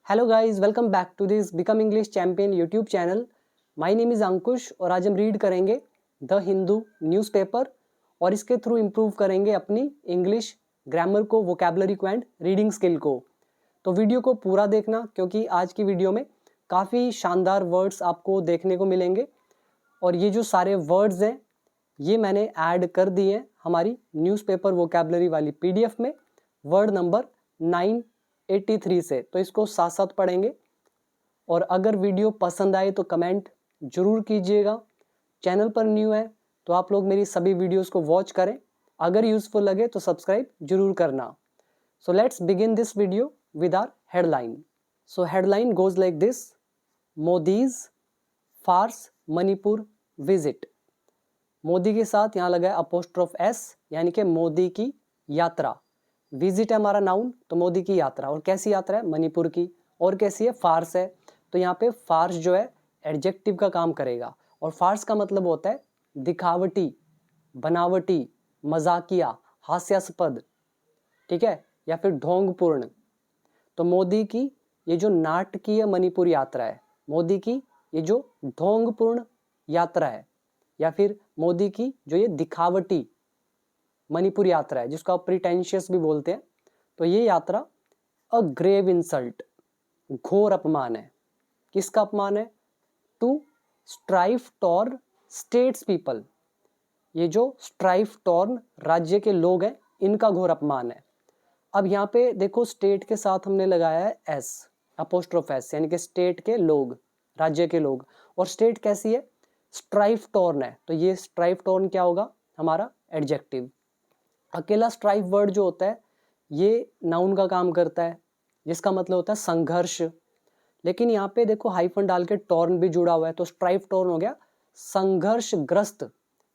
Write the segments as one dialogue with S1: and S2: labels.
S1: Hello guys, welcome back to this become English champion YouTube channel. My name is Ankush और आज हम read करेंगे the Hindu newspaper और इसके थ्रू इम्प्रूव करेंगे अपनी इंग्लिश ग्रामर को, वोकैबुलरी को एंड रीडिंग स्किल को। तो वीडियो को पूरा देखना क्योंकि आज की वीडियो में काफ़ी शानदार वर्ड्स आपको देखने को मिलेंगे और ये जो सारे वर्ड्स हैं ये मैंने ऐड कर दिए हैं हमारी न्यूज़पेपर वोकैबुलरी वाली पीडीएफ में वर्ड नंबर 983 से। तो इसको साथ साथ पढ़ेंगे और अगर वीडियो पसंद आए तो कमेंट जरूर कीजिएगा। चैनल पर न्यू है तो आप लोग मेरी सभी वीडियोस को वॉच करें, अगर यूजफुल लगे तो सब्सक्राइब जरूर करना। So let's begin this video with our headline. So headline goes like this: Modi's farce Manipur visit. Modi के साथ यहाँ लगा है अपोस्ट्रोफ एस, यानी कि मोदी की यात्रा। विजिट है हमारा नाउन, तो मोदी की यात्रा। और कैसी यात्रा है? मणिपुर की। और कैसी है? फार्स है। तो यहाँ पे फार्स जो है एडजेक्टिव का काम करेगा और फार्स का मतलब होता है दिखावटी, बनावटी, मजाकिया, हास्यास्पद, ठीक है, या फिर ढोंगपूर्ण। तो मोदी की ये जो नाटकीय मणिपुर यात्रा है, मोदी की ये जो ढोंगपूर्ण यात्रा है, या फिर मोदी की जो ये दिखावटी मणिपुर यात्रा है, जिसको आप प्रिटेंशियस भी बोलते हैं, तो ये यात्रा अ ग्रेव इंसल्ट, घोर अपमान है। किसका अपमान है? To strife torn states people. ये जो स्ट्राइफ टॉर्न राज्य के लोग हैं, इनका घोर अपमान है। अब यहाँ पे देखो, स्टेट के साथ हमने लगाया है एस, अपोस्ट्रोफ एस, यानी कि स्टेट के लोग, राज्य के लोग। और स्टेट कैसी है? स्ट्राइफ टॉर्न है, तो ये स्ट्राइफ टॉर्न क्या होगा? हमारा एडजेक्टिव। अकेला स्ट्राइफ वर्ड जो होता है ये नाउन का काम करता है, जिसका मतलब होता है संघर्ष। लेकिन यहाँ पे देखो हाइफन डाल के टॉर्न भी जुड़ा हुआ है, तो स्ट्राइफ टॉर्न हो गया संघर्षग्रस्त,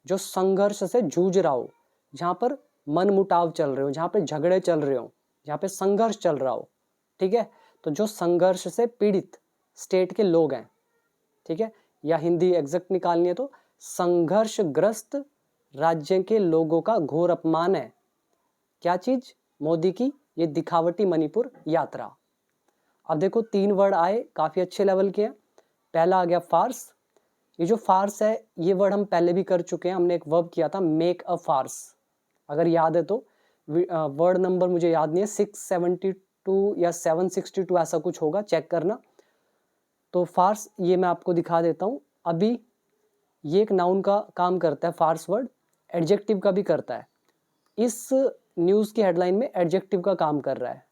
S1: जो संघर्ष से जूझ रहा हो, जहाँ पर मन मुटाव चल रहे हो, जहाँ पे झगड़े चल रहे हो, जहाँ पे संघर्ष चल रहा हो, ठीक है। तो जो संघर्ष से पीड़ित स्टेट के लोग हैं, ठीक है, या हिंदी एग्जैक्ट निकालनी है तो संघर्षग्रस्त राज्य के लोगों का घोर अपमान है। क्या चीज? मोदी की ये दिखावटी मणिपुर यात्रा। अब देखो 3 वर्ड आए, काफी अच्छे लेवल के हैं। पहला आ गया फार्स। ये जो फार्स है ये वर्ड हम पहले भी कर चुके हैं, हमने एक वर्ब किया था मेक अ फार्स, अगर याद है तो। वर्ड नंबर मुझे याद नहीं है, 672 या 762 ऐसा कुछ होगा, चेक करना। तो फार्स ये मैं आपको दिखा देता हूँ अभी। ये एक नाउन का काम करता है फार्स वर्ड, एडजेक्टिव का भी करता है। इस न्यूज़ की हेडलाइन में एडजेक्टिव का काम कर रहा है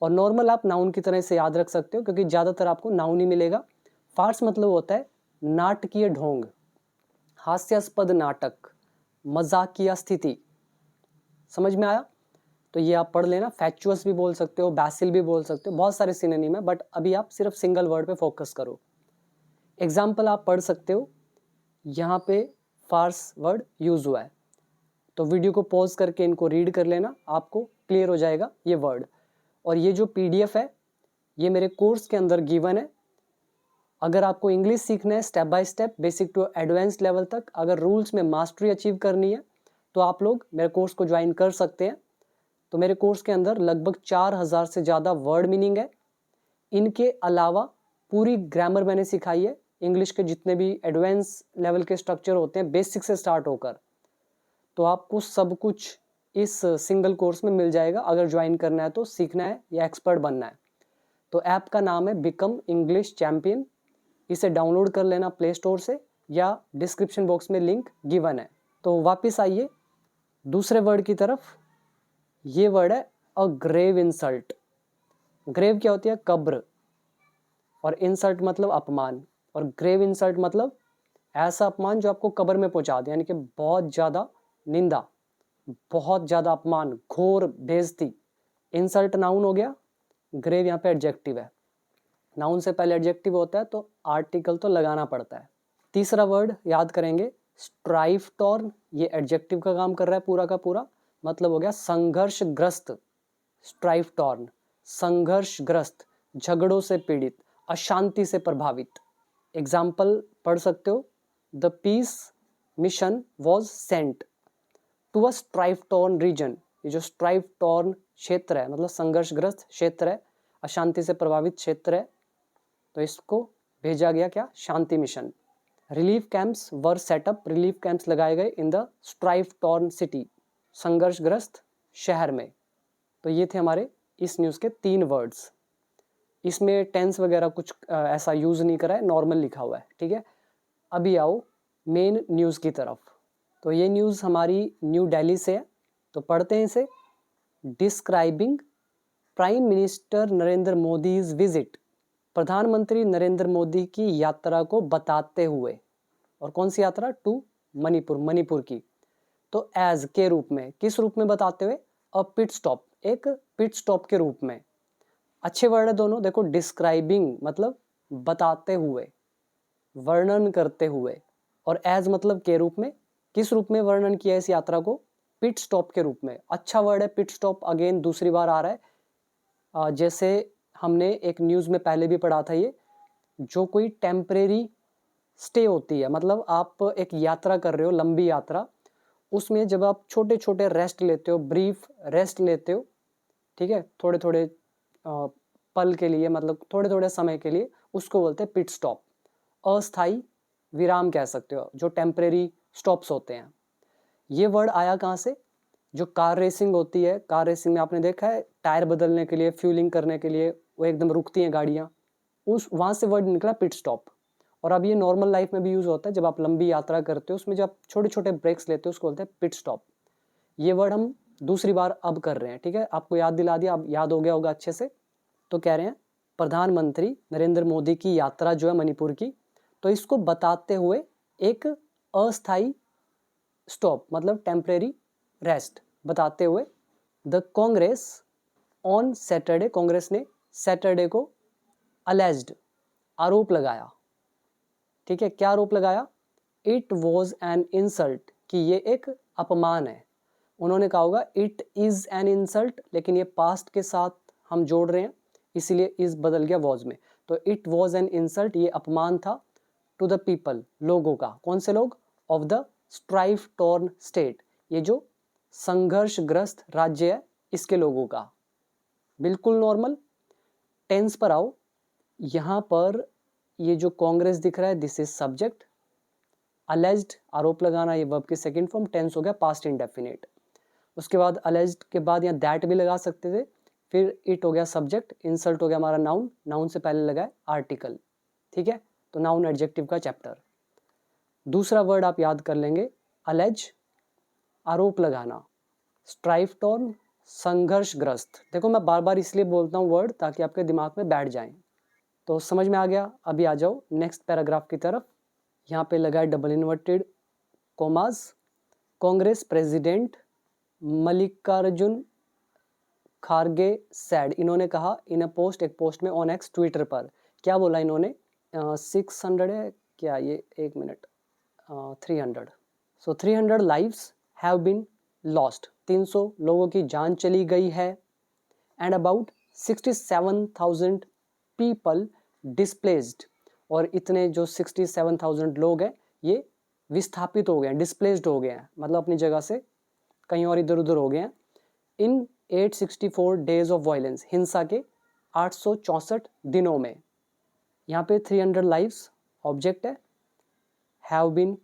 S1: और नॉर्मल आप नाउन की तरह से याद रख सकते हो क्योंकि ज़्यादातर आपको नाउन ही मिलेगा। फार्स मतलब होता है नाटकीय ढोंग, हास्यास्पद नाटक, मजाकिया स्थिति। समझ में आया? तो ये आप पढ़ लेना। फैक्चुअस भी बोल सकते हो, बैसिल भी बोल सकते हो, बहुत सारे सिनोनिम है, बट अभी आप सिर्फ सिंगल वर्ड पे फोकस करो। एग्जाम्पल आप पढ़ सकते हो, यहाँ पे फार्स वर्ड यूज हुआ है, तो वीडियो को पॉज करके इनको रीड कर लेना, आपको क्लियर हो जाएगा ये वर्ड। और ये जो पीडीएफ है ये मेरे कोर्स के अंदर गिवन है। अगर आपको इंग्लिश सीखना है step by step, basic to advance level तक, अगर रूल्स में मास्टरी अचीव करनी है तो आप लोग मेरे कोर्स को ज्वाइन कर सकते हैं। तो मेरे कोर्स के अंदर लगभग 4000 से ज़्यादा वर्ड मीनिंग है। इनके अलावा पूरी ग्रामर मैंने सिखाई है, इंग्लिश के जितने भी एडवांस लेवल के स्ट्रक्चर होते हैं बेसिक से स्टार्ट होकर, तो आपको सब कुछ इस सिंगल कोर्स में मिल जाएगा। अगर ज्वाइन करना है तो, सीखना है या एक्सपर्ट बनना है। तो ऐप का नाम है बिकम इंग्लिश चैंपियन। इसे डाउनलोड कर लेना प्ले स्टोर से या डिस्क्रिप्शन बॉक्स में लिंक गिवन है। तो वापस आइए दूसरे वर्ड की तरफ। ये वर्ड है अ ग्रेव इंसल्ट। ग्रेव क्या होती है? कब्र, और इंसल्ट मतलब अपमान, और ग्रेव इंसल्ट मतलब ऐसा अपमान जो आपको कब्र में पहुंचा दे, यानी कि बहुत ज्यादा निंदा, बहुत ज्यादा अपमान, घोर बेइज्जती। इंसल्ट नाउन हो गया, ग्रेव यहाँ पे एडजेक्टिव है। नाउन से पहले एडजेक्टिव होता है तो आर्टिकल तो लगाना पड़ता है। तीसरा वर्ड याद करेंगे, स्ट्राइफ टॉर्न। ये एडजेक्टिव का काम कर रहा है पूरा का पूरा, मतलब हो गया संघर्षग्रस्त। स्ट्राइफ टॉर्न, संघर्षग्रस्त, झगड़ों से पीड़ित, अशांति से प्रभावित। एग्जाम्पल पढ़ सकते हो, the peace mission was sent to a strife torn region. ये जो स्ट्राइफ टॉर्न क्षेत्र है मतलब संघर्षग्रस्त क्षेत्र है, अशांति से प्रभावित क्षेत्र है, तो इसको भेजा गया क्या, शांति मिशन। Relief camps were set up, relief camps लगाए गए in the strife torn city, संघर्षग्रस्त शहर में। तो ये थे हमारे इस न्यूज़ के 3 वर्ड्स। इसमें टेंस वगैरह कुछ ऐसा यूज़ नहीं करा है, नॉर्मल लिखा हुआ है, ठीक है। अभी आओ मेन न्यूज़ की तरफ। तो ये न्यूज़ हमारी न्यू दिल्ली से है, तो पढ़ते हैं इसे। Describing prime minister Narendra Modi's visit, प्रधानमंत्री नरेंद्र मोदी की यात्रा को बताते हुए, और कौन सी यात्रा, टू मणिपुर, मणिपुर की। तो एज के रूप में, किस रूप में बताते हुए, अ पिट स्टॉप, एक पिट स्टॉप के रूप में। अच्छे वर्ड है दोनों, देखो डिस्क्राइबिंग मतलब बताते हुए, वर्णन करते हुए, और एज मतलब के रूप में, किस रूप में वर्णन किया इस यात्रा को, पिट स्टॉप के रूप में। अच्छा वर्ड है पिट स्टॉप, अगेन दूसरी बार आ रहा है। जैसे हमने एक न्यूज़ में पहले भी पढ़ा था, ये जो कोई टेम्परेरी स्टे होती है, मतलब आप एक यात्रा कर रहे हो, लंबी यात्रा, उसमें जब आप छोटे छोटे रेस्ट लेते हो, ब्रीफ रेस्ट लेते हो, ठीक है, थोड़े थोड़े पल के लिए, मतलब थोड़े थोड़े समय के लिए, उसको बोलते हैं पिट स्टॉप। अस्थाई विराम कह सकते हो, जो टेम्परेरी स्टॉप्स होते हैं। ये वर्ड आया कहाँ से, जो कार रेसिंग होती है, कार रेसिंग में आपने देखा है टायर बदलने के लिए, फ्यूलिंग करने के लिए वो एकदम रुकती हैं गाड़ियाँ, उस वहाँ से वर्ड निकला पिट स्टॉप। और अब ये नॉर्मल लाइफ में भी यूज़ होता है, जब आप लंबी यात्रा करते हो उसमें जब आप छोटे छोटे ब्रेक्स लेते हो उसको बोलते हैं पिट स्टॉप। ये वर्ड हम दूसरी बार अब कर रहे हैं, ठीक है, आपको याद दिला दिया, अब याद हो गया होगा अच्छे से। तो कह रहे हैं प्रधानमंत्री नरेंद्र मोदी की यात्रा जो है मणिपुर की, तो इसको बताते हुए एक अस्थाई स्टॉप मतलब टेम्परेरी रेस्ट बताते हुए, the Congress on Saturday, Congress ने सैटरडे को अलेज्ड आरोप लगाया, ठीक है, क्या आरोप लगाया, इट वॉज एन इंसल्ट, कि ये एक अपमान है। उन्होंने कहा होगा इट इज़ एन इंसल्ट, लेकिन ये पास्ट के साथ हम जोड़ रहे हैं, इसीलिए इज बदल गया वॉज में। तो इट वॉज एन इंसल्ट, ये अपमान था, टू द पीपल, लोगों का, कौन से लोग, of the strife torn state, ये जो संघर्षग्रस्त राज्य है इसके लोगों का। बिल्कुल नॉर्मल। टेंस पर आओ, यहाँ पर ये जो कांग्रेस दिख रहा है दिस इज सब्जेक्ट, अलेज्ड आरोप लगाना ये वर्ब की सेकंड फॉर्म, टेंस हो गया पास्ट इंडेफिनिट। उसके बाद अलेज्ड के बाद यहाँ दैट भी लगा सकते थे, फिर इट हो गया सब्जेक्ट, इंसल्ट हो गया हमारा नाउन, नाउन से पहले लगा है आर्टिकल, ठीक है, तो नाउन एडजेक्टिव का चैप्टर। दूसरा वर्ड आप याद कर लेंगे, अलेज आरोप लगाना, स्ट्राइफ टॉर्न संघर्षग्रस्त। देखो मैं बार बार इसलिए बोलता हूँ वर्ड ताकि आपके दिमाग में बैठ जाएं। तो समझ में आ गया। अभी आ जाओ नेक्स्ट पैराग्राफ की तरफ। यहाँ पे लगा है double inverted commas, Congress president Mallikarjun Kharge said, इन्होंने कहा इन अ पोस्ट, एक पोस्ट में ऑन एक्स ट्विटर पर, क्या बोला इन्होंने, 600 है क्या ये, एक minute, 300, so 300 lives have been lost, 300 लोगों की जान चली गई है, एंड अबाउट 67,000 पीपल डिस्प्लेस्ड, और इतने जो 67,000 लोग हैं ये विस्थापित हो गए हैं, डिस्प्लेस्ड हो गए हैं, मतलब अपनी जगह से कहीं और इधर उधर हो गए हैं। इन 864 डेज ऑफ वायलेंस, हिंसा के 864 दिनों में। यहाँ पे 300 लाइव्स ऑब्जेक्ट है, have been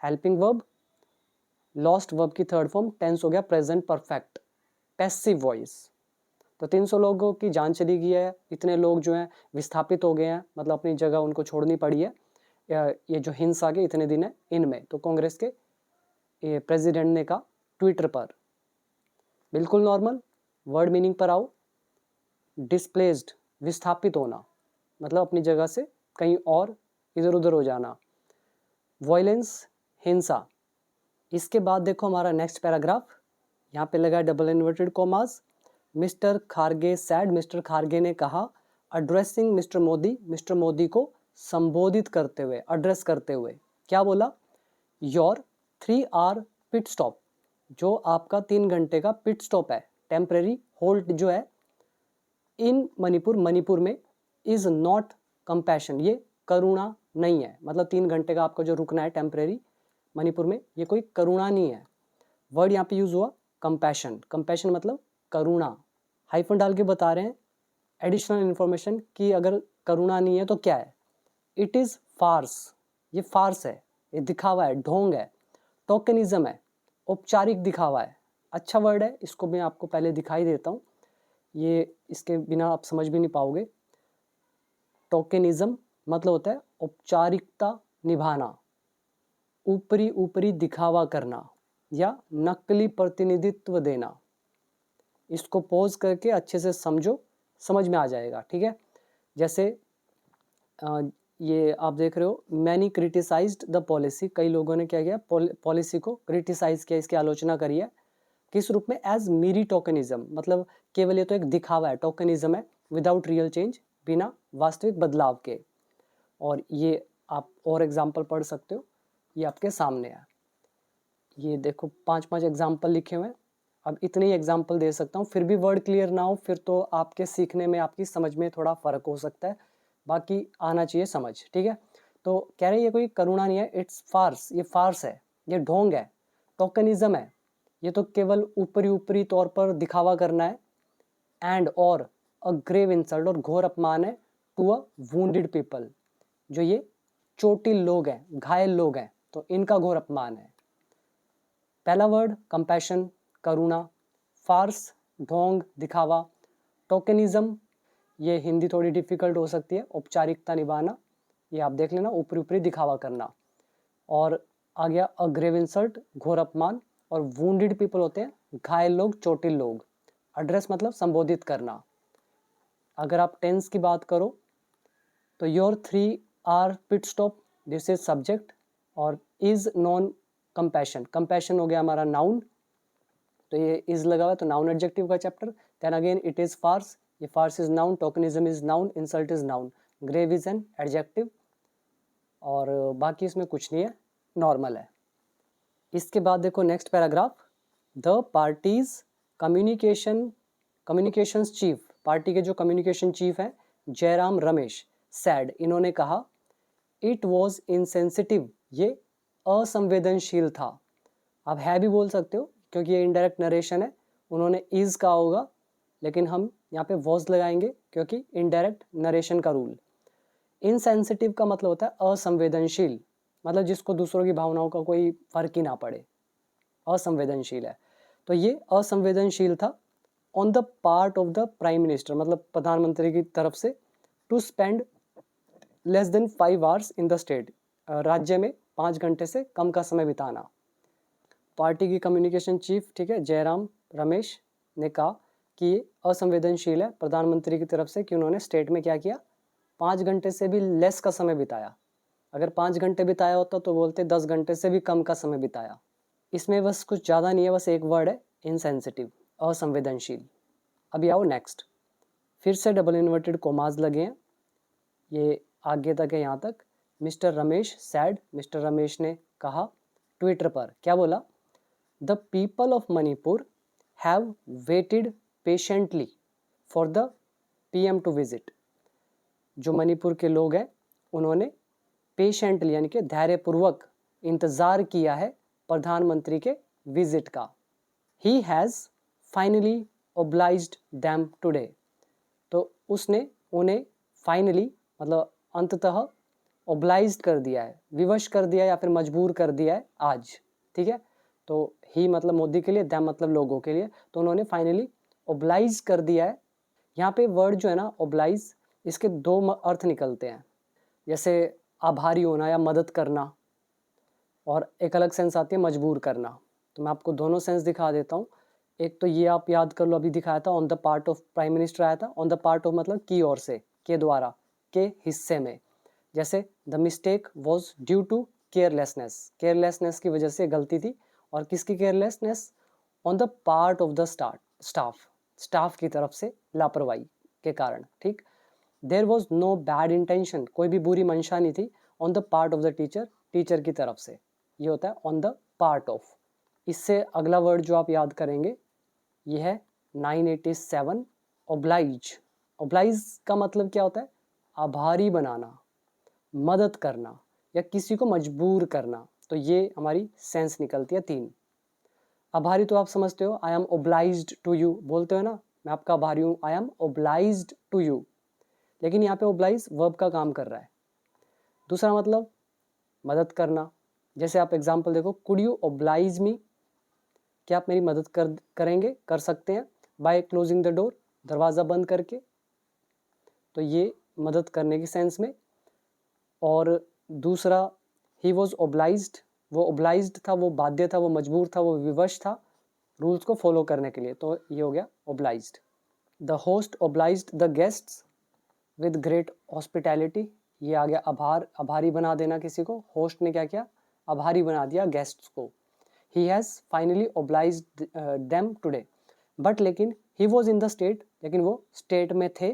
S1: helping verb, lost verb की थर्ड फॉर्म, टेंस हो गया प्रेजेंट परफेक्ट, पैसिव वॉइस। तो 300 लोगों की जान चली गई है, इतने लोग जो हैं विस्थापित हो गए हैं, मतलब अपनी जगह उनको छोड़नी पड़ी है, ये जो हिंसा के इतने दिन है इनमें। तो कांग्रेस के प्रेसिडेंट ने कहा ट्विटर पर। बिल्कुल नॉर्मल। वर्ड मीनिंग पर आओ, डिस्प्लेस्ड विस्थापित होना, मतलब अपनी जगह से कहीं और इधर उधर हो जाना। वायलेंस हिंसा। इसके बाद देखो हमारा नेक्स्ट पैराग्राफ, यहाँ पे लगा double inverted commas, mister Kharge sad, mister Kharge ने कहा, addressing mister Modi, mister Modi को संबोधित करते हुए, एड्रेस करते हुए, क्या बोला, योर 3 आवर पिट स्टॉप, जो आपका 3 घंटे का पिट स्टॉप है, टेम्परेरी होल्ड जो है इन मणिपुर, मणिपुर में, इज नॉट कंपैशन, ये करुणा नहीं है, मतलब 3 घंटे का आपका जो रुकना है टेम्परेरी मणिपुर में, ये कोई करुणा नहीं है। वर्ड यहाँ पे यूज हुआ कंपैशन, कंपैशन मतलब करुणा, हाइफन डाल के बता रहे हैं, एडिशनल इन्फॉर्मेशन कि अगर करुणा नहीं है तो क्या है। इट इज़ फार्स, ये फार्स है, ये दिखावा है, ढोंग है। टोकनिज्म है, औपचारिक दिखावा है। अच्छा वर्ड है, इसको मैं आपको पहले दिखाई देता हूँ, ये इसके बिना आप समझ भी नहीं पाओगे। टोकनिज्म मतलब होता है औपचारिकता निभाना, ऊपरी ऊपरी दिखावा करना या नकली प्रतिनिधित्व देना। इसको पॉज करके अच्छे से समझो, समझ में आ जाएगा, ठीक है। जैसे ये आप देख रहे हो, मैनी क्रिटिसाइज्ड द पॉलिसी, कई लोगों ने क्या किया, पॉलिसी को क्रिटिसाइज किया, इसकी आलोचना करी है। किस रूप में? एज मीरी टोकनिज्म, मतलब केवल ये तो एक दिखावा है, टोकनिज्म है, विदाउट रियल चेंज, बिना वास्तविक बदलाव के। और ये आप और एग्जाम्पल पढ़ सकते हो, ये आपके सामने है। ये देखो 5-5 एग्जाम्पल लिखे हुए हैं। अब इतने ही एग्जाम्पल दे सकता हूँ, फिर भी वर्ड क्लियर ना हो फिर तो आपके सीखने में, आपकी समझ में थोड़ा फ़र्क हो सकता है, बाकी आना चाहिए समझ, ठीक है। तो कह रहे हैं ये कोई करुणा नहीं है, इट्स फार्स, ये फार्स है, ये ढोंग है, टोकनिज्म है, ये तो केवल ऊपरी ऊपरी तौर पर दिखावा करना है। एंड और अ ग्रेव इंसल्ट, और घोर अपमान है, टू अ वुंडेड पीपल, जो ये चोटिल लोग हैं, घायल लोग हैं, तो इनका घोर अपमान है। पहला वर्ड कंपैशन, करुणा, फार्स, ढोंग, दिखावा, टोकनिज्म, ये हिंदी थोड़ी डिफिकल्ट हो सकती है, औपचारिकता निभाना, ये आप देख लेना, ऊपरी ऊपरी दिखावा करना। और आ गया अ ग्रेव इंसल्ट, घोर अपमान, और वुंडेड पीपल होते हैं घायल लोग, चोटिल लोग। एड्रेस मतलब संबोधित करना। अगर आप टेंस की बात करो तो your 3 are pit stop, this is subject, और इज नॉन कंपैशन, कंपैशन हो गया हमारा नाउन, तो ये इज लगा हुआ है तो नाउन एडजेक्टिव का chapter. Then again it is farce, ये farce is noun, tokenism is noun, insult is noun, grave is an adjective, और बाकी इसमें कुछ नहीं है, नॉर्मल है। इसके बाद देखो next paragraph, the parties communications chief, party के जो कम्युनिकेशन चीफ हैं जयराम रमेश, सैड, इन्होंने कहा, इट वॉज इनसेंसिटिव, ये असंवेदनशील था। आप है भी बोल सकते हो क्योंकि ये इनडायरेक्ट नरेशन है, उन्होंने इज कहा होगा, लेकिन हम यहाँ पे वॉज लगाएंगे क्योंकि इनडायरेक्ट नरेशन का रूल। इनसेंसिटिव का मतलब होता है असंवेदनशील, मतलब जिसको दूसरों की भावनाओं का कोई फर्क ही ना पड़े, असंवेदनशील है। तो ये असंवेदनशील था on the part of the prime minister, मतलब प्रधानमंत्री की तरफ से, to spend less than 5 hours in the state, राज्य में 5 घंटे से कम का समय बिताना। पार्टी की कम्युनिकेशन चीफ, ठीक है, जयराम रमेश ने कहा कि ये असंवेदनशील है प्रधानमंत्री की तरफ से कि उन्होंने स्टेट में क्या किया, 5 घंटे से भी लेस का समय बिताया। अगर 5 घंटे बिताया होता तो बोलते 10 घंटे से भी कम का समय बिताया। इसमें बस कुछ ज़्यादा नहीं है, बस एक वर्ड है, इनसेंसिटिव, असंवेदनशील। अभी आओ नेक्स्ट, फिर से डबल इन्वर्टेड कोमाज लगे हैं, ये आगे तक है यहाँ तक। Mister Ramesh said, mister Ramesh ने कहा ट्विटर पर, क्या बोला, the people of Manipur have waited patiently for the PM to visit, जो मणिपुर के लोग हैं उन्होंने पेशेंटली यानी कि धैर्यपूर्वक इंतज़ार किया है प्रधानमंत्री के विजिट का। ही has finally obliged them today, तो उसने उन्हें फाइनली मतलब अंततः ओब्लाइज्ड कर दिया है, विवश कर दिया या फिर मजबूर कर दिया है आज, ठीक है। तो ही मतलब मोदी के लिए, दैम मतलब लोगों के लिए, तो उन्होंने फाइनली ओब्लाइज कर दिया है। यहाँ पे वर्ड जो है ना ओब्लाइज, इसके 2 अर्थ निकलते हैं, जैसे आभारी होना या मदद करना, और एक अलग सेंस आती है मजबूर करना। तो मैं आपको दोनों सेंस दिखा देता हूँ। एक तो ये आप याद कर लो, अभी दिखाया था on the part of prime minister आया था, ऑन द पार्ट ऑफ मतलब की ओर से, के द्वारा, के हिस्से में। जैसे the mistake was due to carelessness, carelessness की वजह से गलती थी, और किसकी carelessness, on the part of the staff की तरफ से लापरवाही के कारण, ठीक। There was no bad intention, कोई भी बुरी मंशा नहीं थी, on the part of the teacher, teacher की तरफ से, ये होता है ऑन द पार्ट ऑफ। इससे अगला वर्ड जो आप याद करेंगे ये है 987 ओब्लाइज। ओब्लाइज का मतलब क्या होता है, आभारी बनाना, मदद करना या किसी को मजबूर करना। तो ये हमारी सेंस निकलती है 3। आभारी तो आप समझते हो, I am obliged to you बोलते हो ना, मैं आपका आभारी हूँ, I am obliged to you, लेकिन यहाँ पे ओब्लाइज वर्ब का काम कर रहा है। दूसरा मतलब मदद करना, जैसे आप एग्जाम्पल देखो, कुड यू ओब्लाइज मी, क्या आप मेरी मदद करेंगे, कर सकते हैं, बाय क्लोजिंग द डोर, दरवाज़ा बंद करके, तो ये मदद करने की सेंस में। और दूसरा ही वॉज ओब्लाइज्ड, वो ओब्लाइज्ड था, वो बाध्य था, वो मजबूर था, वो विवश था रूल्स को फॉलो करने के लिए, तो ये हो गया obliged. The host obliged the guests with great hospitality, ये आ गया आभारी बना देना किसी को। होस्ट ने क्या किया, आभारी बना दिया गेस्ट्स को। He has finally obliged them today, but लेकिन he was in the state, लेकिन वो स्टेट में थे,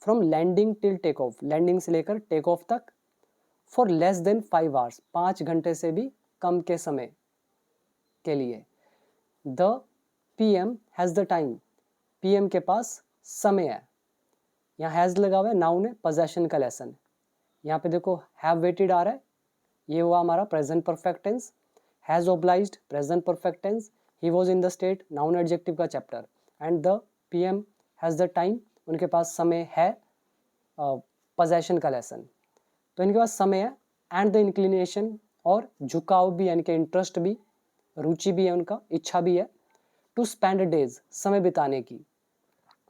S1: from landing till take off, landing से लेकर टेक ऑफ तक, फॉर लेस देन 5 आवर्स, 5 घंटे से भी कम के समय के लिए। The PM has the time, PM के पास समय है। यहाँ हैज़ लगा हुआ है, नाउन है, पोजेशन का लेसन। यहाँ पे देखो हैव वेटेड आ रहा है, ये हुआ हमारा present perfect tense. Has obliged present perfect tense. He was in the state noun adjective का chapter. And the PM has the time, उनके पास समय है, पोजेशन का लेसन। तो इनके पास समय है, एंड द इंक्लिनेशन, और झुकाव भी, यानी कि इंटरेस्ट भी, रुचि भी है उनका, इच्छा भी है, टू स्पेंड डेज, समय बिताने की।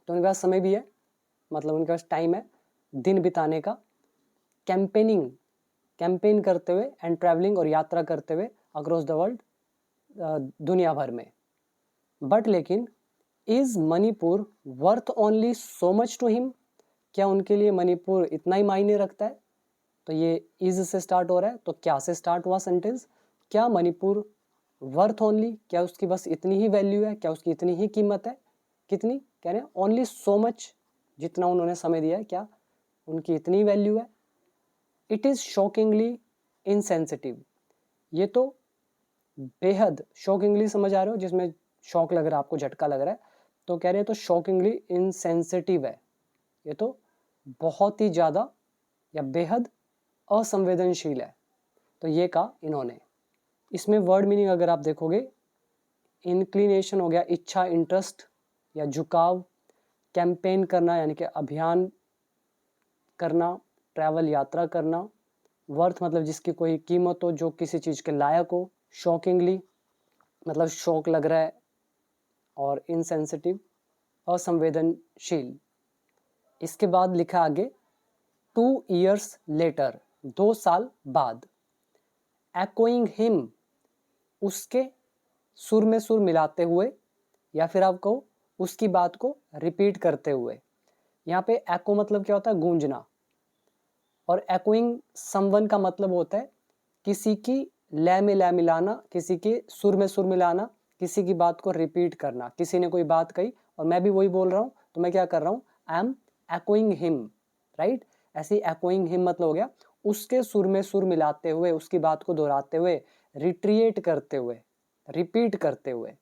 S1: तो उनके पास समय भी है, मतलब उनके पास टाइम है दिन बिताने का, कैंपेनिंग, कैंपेन करते हुए, एंड ट्रैवलिंग, और यात्रा करते हुए अक्रॉस द वर्ल्ड, दुनिया भर में। बट लेकिन is Manipur worth only so much to him, क्या उनके लिए मणिपुर इतना ही मायने रखता है। तो ये इज से स्टार्ट हो रहा है, तो क्या से स्टार्ट हुआ सेंटेंस, क्या मणिपुर वर्थ ओनली, क्या उसकी बस इतनी ही वैल्यू है, क्या उसकी इतनी ही कीमत है, कितनी कह रहे हैं, ओनली सो मच, जितना उन्होंने समय दिया है, क्या उनकी इतनी वैल्यू है। इट इज़ शॉकिंगली इनसेंसिटिव, ये तो बेहद, शॉकिंगली समझ आ रहे हो, जिसमें शॉक लग रहा है आपको, झटका लग रहा है, तो कह रहे हैं तो शॉकिंगली इनसेंसिटिव है, ये तो बहुत ही ज़्यादा या बेहद असंवेदनशील है। तो ये कहा इन्होंने। इसमें वर्ड मीनिंग अगर आप देखोगे, इंक्लिनेशन हो गया इच्छा, इंटरेस्ट या झुकाव, कैंपेन करना यानी कि अभियान करना, ट्रैवल यात्रा करना, वर्थ मतलब जिसकी कोई कीमत हो, जो किसी चीज़ के लायक हो, शॉकिंगली मतलब शौक लग रहा है, और इनसेंसिटिव असंवेदनशील। इसके बाद लिखा आगे 2 years लेटर, 2 साल बाद, echoing him, उसके सुर में सुर मिलाते हुए, या फिर आप कहो उसकी बात को रिपीट करते हुए। यहाँ पे एको मतलब क्या होता है, गूंजना, और echoing समवन का मतलब होता है किसी की लय में लय मिलाना, किसी के सुर में सुर मिलाना, किसी की बात को रिपीट करना। किसी ने कोई बात कही और मैं भी वही बोल रहा हूँ, तो मैं क्या कर रहा हूँ, I M echoing him, right. ऐसे ही echoing him मतलब हो गया उसके सुर में सुर मिलाते हुए, उसकी बात को दोहराते हुए, रिट्रिएट करते हुए, रिपीट करते हुए।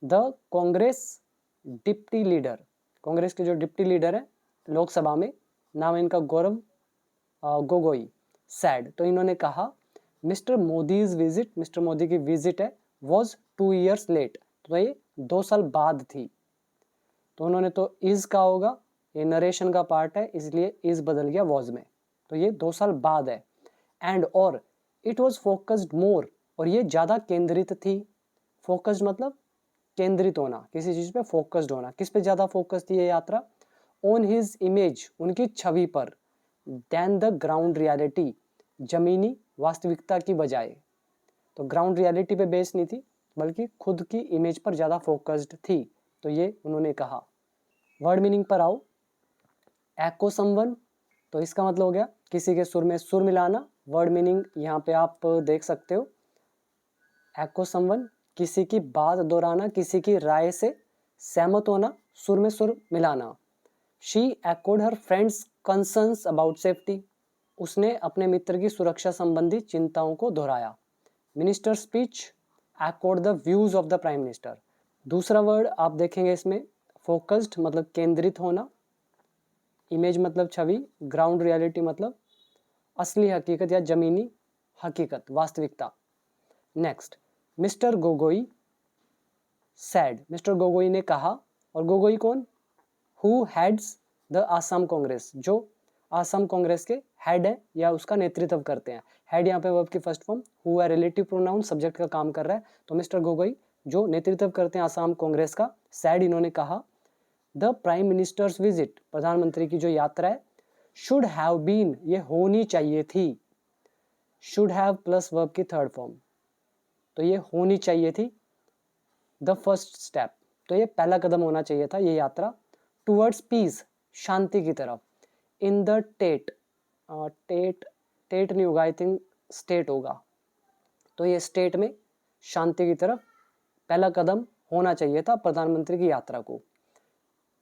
S1: The Congress deputy leader, Congress के जो डिप्टी लीडर है लोकसभा में, नाम है इनका गौरव गोगोई, सैड, तो इन्होंने कहा mister Modi's visit, mister Modi की विजिट है, वॉज 2 years लेट, तो ये 2 साल बाद थी। तो उन्होंने तो इज का होगा, ये नरेशन का पार्ट है, इसलिए इज बदल गया वॉज में, तो ये 2 साल बाद है। एंड और इट वॉज फोकस्ड मोर, और ये ज़्यादा केंद्रित थी। फोकस्ड मतलब केंद्रित होना, किसी चीज़ पे फोकस्ड होना। किस पे ज़्यादा फोकस थी ये यात्रा, ऑन हिज इमेज, उनकी छवि पर, देन द ग्राउंड रियलिटी, जमीनी वास्तविकता की बजाय। तो ग्राउंड रियलिटी पे बेस नहीं थी, बल्कि खुद की इमेज पर ज़्यादा फोकस्ड थी, तो ये उन्होंने कहा। वर्ड मीनिंग पर आओ, एको समवन, तो इसका मतलब हो गया किसी के सुर में सुर मिलाना। वर्ड मीनिंग यहाँ पे आप देख सकते हो, एको समवन किसी की बात दोहराना, किसी की राय से सहमत होना, सुर में सुर मिलाना। She echoed her friends concerns about safety, उसने अपने मित्र की सुरक्षा संबंधी चिंताओं को दोहराया। Minister speech echoed the views of the prime minister. दूसरा वर्ड आप देखेंगे इसमें, फोकस्ड मतलब केंद्रित होना, इमेज मतलब छवि, ग्राउंड रियलिटी मतलब असली हकीकत या जमीनी हकीकत, वास्तविकता। Next, mister Gogoi sad, mister Gogoi ने कहा और गोगोई कौन? Who heads the Assam Congress, जो आसाम कांग्रेस के हेड है या उसका नेतृत्व करते हैं। हेड यहाँ पे वर्ब की फर्स्ट फॉर्म, हु है रिलेटिव प्रोनाउन, सब्जेक्ट का काम कर रहा है, तो मिस्टर गोगोई जो नेतृत्व करते हैं आसाम कांग्रेस का, सैड इन्होंने कहा द प्राइम मिनिस्टर्स विजिट, प्रधानमंत्री की जो यात्रा है, शुड हैव बीन, ये होनी चाहिए थी, शुड हैव प्लस वर्ब की थर्ड फॉर्म, तो ये होनी चाहिए थी, द फर्स्ट स्टेप, तो ये पहला कदम होना चाहिए था ये यात्रा, टूवर्ड्स पीस, शांति की तरफ, इन द टेट, टेट नहीं होगा, आई थिंक स्टेट होगा, तो ये स्टेट में शांति की तरफ पहला कदम होना चाहिए था प्रधानमंत्री की यात्रा को।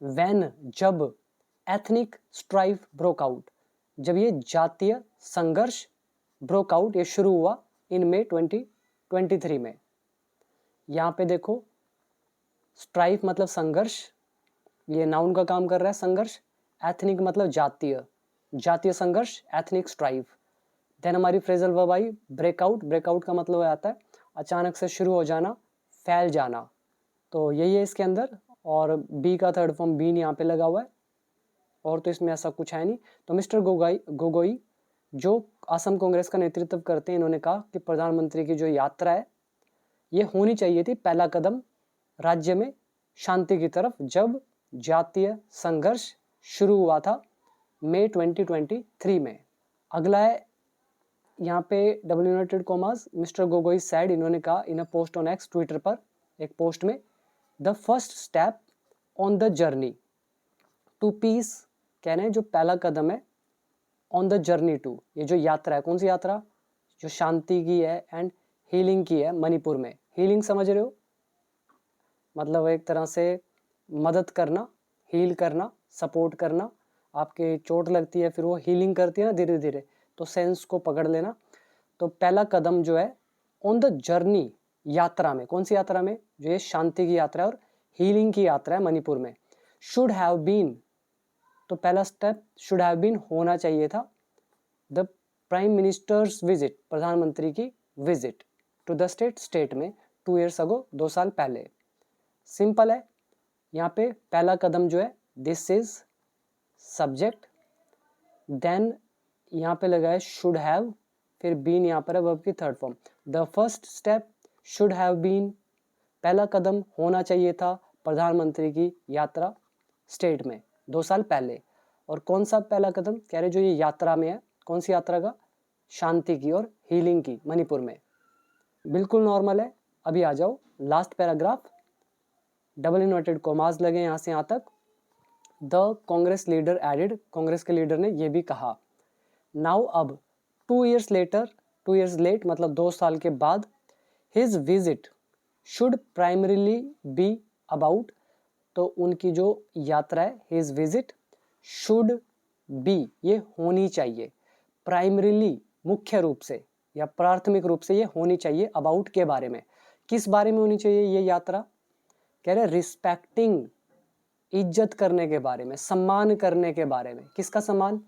S1: व्हेन, जब, एथनिक स्ट्राइफ ब्रोक आउट, जब ये जातीय संघर्ष ब्रोक आउट, ये शुरू हुआ इन मई 2023 में। यहाँ पे देखो स्ट्राइफ मतलब संघर्ष, ये नाउन का काम कर रहा है संघर्ष, एथनिक मतलब जातीय, जातीय संघर्ष, एथनिक स्ट्राइफ। देन हमारी phrasal verb I breakout, breakout का मतलब आता है अचानक से शुरू हो जाना, फैल जाना, तो यही है इसके अंदर। और बी का थर्ड फॉर्म बीन यहाँ पे लगा हुआ है, और तो इसमें ऐसा कुछ है नहीं। तो मिस्टर गोगोई जो असम कांग्रेस का नेतृत्व करते हैं, इन्होंने कहा कि प्रधानमंत्री की जो यात्रा है ये होनी चाहिए थी पहला कदम राज्य में शांति की तरफ, जब जातीय संघर्ष शुरू हुआ था मई 2023 में। अगला है यहाँ पे double united commas, mister Gogoi said, इन्होंने कहा in a post on X, Twitter पर एक पोस्ट में, the first step on the journey to peace, कह रहे हैं जो पहला कदम है ऑन द जर्नी टू, ये जो यात्रा है, कौन सी यात्रा? जो शांति की है एंड हीलिंग की है मणिपुर में। हीलिंग समझ रहे हो, मतलब एक तरह से मदद करना, हील करना, सपोर्ट करना, आपके चोट लगती है फिर वो हीलिंग करती है ना धीरे धीरे, तो सेंस को पकड़ लेना। तो पहला कदम जो है ऑन द जर्नी, यात्रा में, कौन सी यात्रा में? जो ये शांति की यात्रा है और हीलिंग की यात्रा है मणिपुर में। शुड हैव बीन, तो पहला स्टेप शुड हैव बीन होना चाहिए था, द प्राइम मिनिस्टर्स विजिट, प्रधानमंत्री की visit to the state, state में 2 years अगो, 2 साल पहले। सिंपल है, यहाँ पे पहला कदम जो है दिस इज सब्जेक्ट, देन यहाँ पे लगा है शुड हैव, फिर बीन यहाँ पर है वर्ब की third form. The first step should have been, पहला कदम होना चाहिए था प्रधानमंत्री की यात्रा स्टेट में 2 साल पहले। और कौन सा पहला कदम? कह रहे जो ये यात्रा में है, कौन सी यात्रा का? शांति की और हीलिंग की मणिपुर में। बिल्कुल नॉर्मल है। अभी आ जाओ last paragraph, double inverted commas लगे यहाँ से यहाँ तक। The Congress leader added, Congress के लीडर ने ये भी कहा, नाउ अब 2 years लेटर, 2 years लेट मतलब 2 साल के बाद, his visit should primarily be about, तो उनकी जो यात्रा है हिज विजिट शुड बी, ये होनी चाहिए, प्राइमरीली मुख्य रूप से या प्राथमिक रूप से ये होनी चाहिए, अबाउट के बारे में। किस बारे में होनी चाहिए ये यात्रा? कह रहे रिस्पेक्टिंग, इज्जत करने के बारे में, सम्मान करने के बारे में। किसका सम्मान?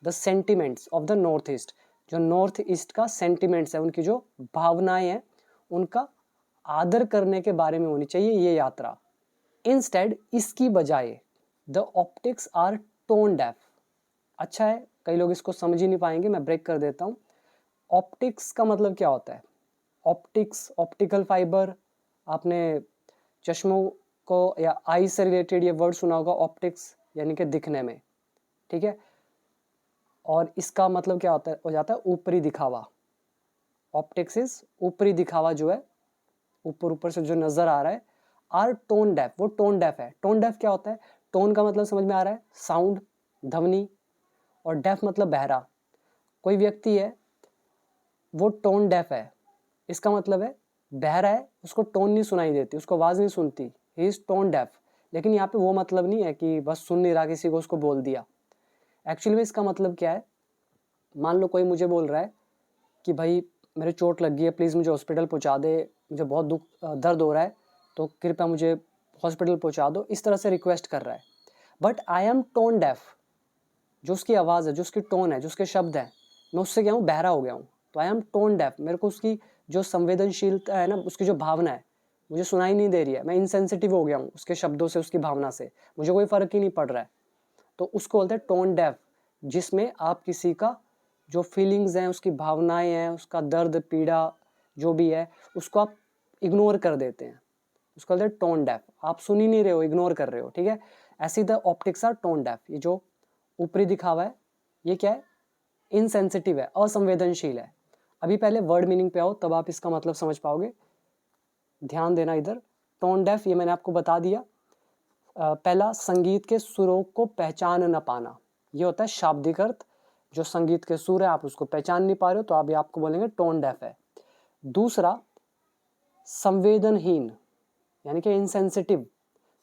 S1: The sentiments of the north east, जो नॉर्थ ईस्ट का सेंटिमेंट्स है, उनकी जो भावनाएं हैं उनका आदर करने के बारे में होनी चाहिए ये यात्रा। इंस्टेड, इसकी बजाय, the optics are tone deaf. अच्छा है, कई लोग इसको समझ ही नहीं पाएंगे, मैं ब्रेक कर देता हूँ। ऑप्टिक्स का मतलब क्या होता है? ऑप्टिक्स, ऑप्टिकल फाइबर, आपने चश्मों को या आई से रिलेटेड ये वर्ड सुना होगा, ऑप्टिक्स यानी कि दिखने में, ठीक है। और इसका मतलब क्या होता है, हो जाता है ऊपरी दिखावा। ऑप्टिक्स इज ऊपरी दिखावा, जो है ऊपर ऊपर से जो नजर आ रहा है। आर टोन डेफ, वो टोन डेफ है। टोन डेफ क्या होता है? टोन का मतलब समझ में आ रहा है, साउंड, ध्वनि, और डेफ मतलब बहरा। कोई व्यक्ति है वो टोन डेफ है, इसका मतलब है बहरा है, उसको टोन नहीं सुनाई देती, उसको आवाज़ नहीं सुनती, ही इज टोन डेफ। लेकिन यहाँ पे वो मतलब नहीं है कि बस सुन नहीं रहा किसी को, उसको बोल दिया। एक्चुअली में इसका मतलब क्या है? मान लो कोई मुझे बोल रहा है कि भाई मेरे चोट लग गई है, प्लीज़ मुझे हॉस्पिटल पहुँचा दे, मुझे बहुत दर्द हो रहा है, तो कृपया मुझे हॉस्पिटल पहुँचा दो, इस तरह से रिक्वेस्ट कर रहा है। But I am tone deaf, जो उसकी आवाज़ है, जो उसकी टोन है, जो उसके शब्द हैं, मैं उससे क्या हूँ, बहरा हो गया हूँ। तो आई एम टोन डेफ, मेरे को उसकी जो संवेदनशीलता है ना, उसकी जो भावना है मुझे सुनाई नहीं दे रही है, मैं इनसेंसिटिव हो गया हूँ उसके शब्दों से, उसकी भावना से, मुझे कोई फ़र्क ही नहीं पड़ रहा है, तो उसको बोलते हैं टोन डेफ, जिसमें आप किसी का जो फीलिंग्स हैं, उसकी भावनाएं हैं, उसका दर्द पीड़ा जो भी है, उसको आप इग्नोर कर देते हैं, उसको बोलते हैं टोन डेफ। आप सुन ही नहीं रहे हो, इग्नोर कर रहे हो, ठीक है। ऐसी the optics are tone deaf. ये जो ऊपरी दिखावा है ये क्या है, इनसेंसिटिव है, असंवेदनशील है। अभी पहले वर्ड मीनिंग पे आओ, तब आप इसका मतलब समझ पाओगे। ध्यान देना इधर, टोन डेफ ये मैंने आपको बता दिया। पहला, संगीत के सुरों को पहचान न पाना, ये होता है शाब्दिक अर्थ। जो संगीत के सुर है आप उसको पहचान नहीं पा रहे हो, तो अभी आपको बोलेंगे टोन डेफ है। दूसरा, संवेदनहीन यानी कि इनसेंसिटिव,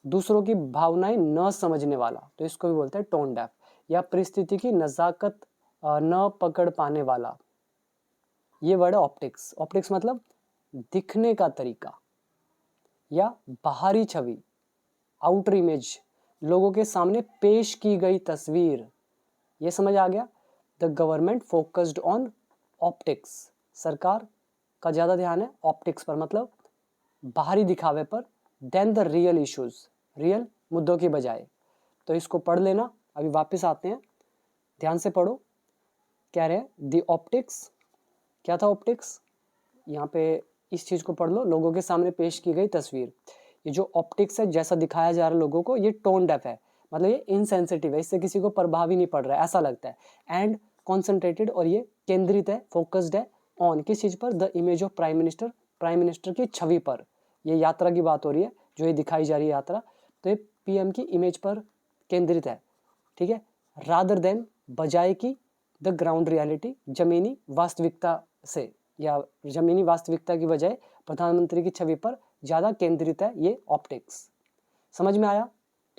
S1: दूसरों की भावनाएं न समझने वाला, तो इसको भी बोलते हैं टोन डेफ। या परिस्थिति की नजाकत न पकड़ पाने वाला, ये वर्ड है ऑप्टिक्स। ऑप्टिक्स मतलब दिखने का तरीका या बाहरी छवि, आउटर इमेज, लोगों के सामने पेश की गई तस्वीर, ये समझ आ गया। The government focused on optics, सरकार का ज़्यादा ध्यान है ऑप्टिक्स पर, मतलब बाहरी दिखावे पर, than the real issues, real मुद्दों की बजाय। तो इसको पढ़ लेना। अभी वापस आते हैं, ध्यान से पढ़ो। कह रहे हैं द ऑप्टिक्स, क्या था ऑप्टिक्स, यहाँ पे इस चीज़ को पढ़ लो, लोगों के सामने पेश की गई तस्वीर। ये जो ऑप्टिक्स है, जैसा दिखाया जा रहा है लोगों को, ये टोन डेफ है, मतलब ये इनसेंसिटिव है, इससे किसी को प्रभाव ही नहीं पड़ रहा है ऐसा लगता है। एंड कॉन्सेंट्रेटेड, और ये केंद्रित है, फोकस्ड है ऑन, किस चीज़ पर, the image of prime minister, prime minister की छवि पर। ये यात्रा की बात हो रही है, जो ये दिखाई जा रही है यात्रा, तो ये पीएम की इमेज पर केंद्रित है, ठीक है। रादर देन, बजाय की, द ग्राउंड रियलिटी, जमीनी वास्तविकता से, या जमीनी वास्तविकता की बजाय प्रधानमंत्री की छवि पर ज़्यादा केंद्रित है ये ऑप्टिक्स। समझ में आया?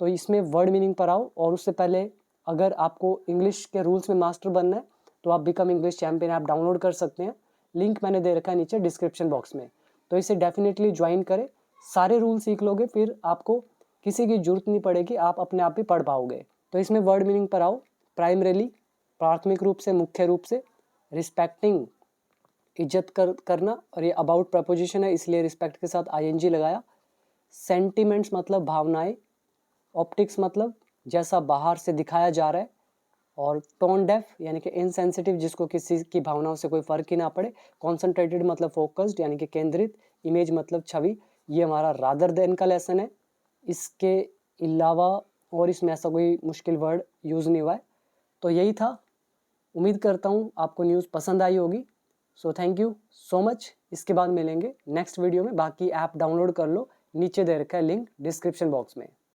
S1: तो इसमें वर्ड मीनिंग पर आओ, और उससे पहले अगर आपको इंग्लिश के रूल्स में मास्टर बनना है तो आप become English champion app download कर सकते हैं। लिंक मैंने दे रखा है नीचे डिस्क्रिप्शन बॉक्स में, तो इसे डेफिनेटली ज्वाइन करें। सारे रूल सीख लोगे, फिर आपको किसी की जरूरत नहीं पड़ेगी, आप अपने आप ही पढ़ पाओगे। तो इसमें वर्ड मीनिंग पर आओ। प्राइमरीली, प्राथमिक रूप से, मुख्य रूप से। रिस्पेक्टिंग, इज्जत करना, और ये अबाउट प्रपोजिशन है इसलिए रिस्पेक्ट के साथ आईएनजी लगाया। सेंटिमेंट्स मतलब भावनाएं। ऑप्टिक्स मतलब जैसा बाहर से दिखाया जा रहा है। और टोन डेफ यानी कि इनसेंसिटिव, जिसको किसी की भावनाओं से कोई फर्क ही ना पड़े। कॉन्सेंट्रेटेड मतलब फोकस्ड यानी कि केंद्रित। इमेज मतलब छवि। ये हमारा रादर देन का लेसन है। इसके अलावा और इसमें ऐसा कोई मुश्किल वर्ड यूज़ नहीं हुआ है। तो यही था। उम्मीद करता हूँ आपको न्यूज़ पसंद आई होगी। So thank you so much. इसके बाद मिलेंगे नेक्स्ट वीडियो में। बाकी ऐप डाउनलोड कर लो, नीचे दे रखा है लिंक डिस्क्रिप्शन बॉक्स में।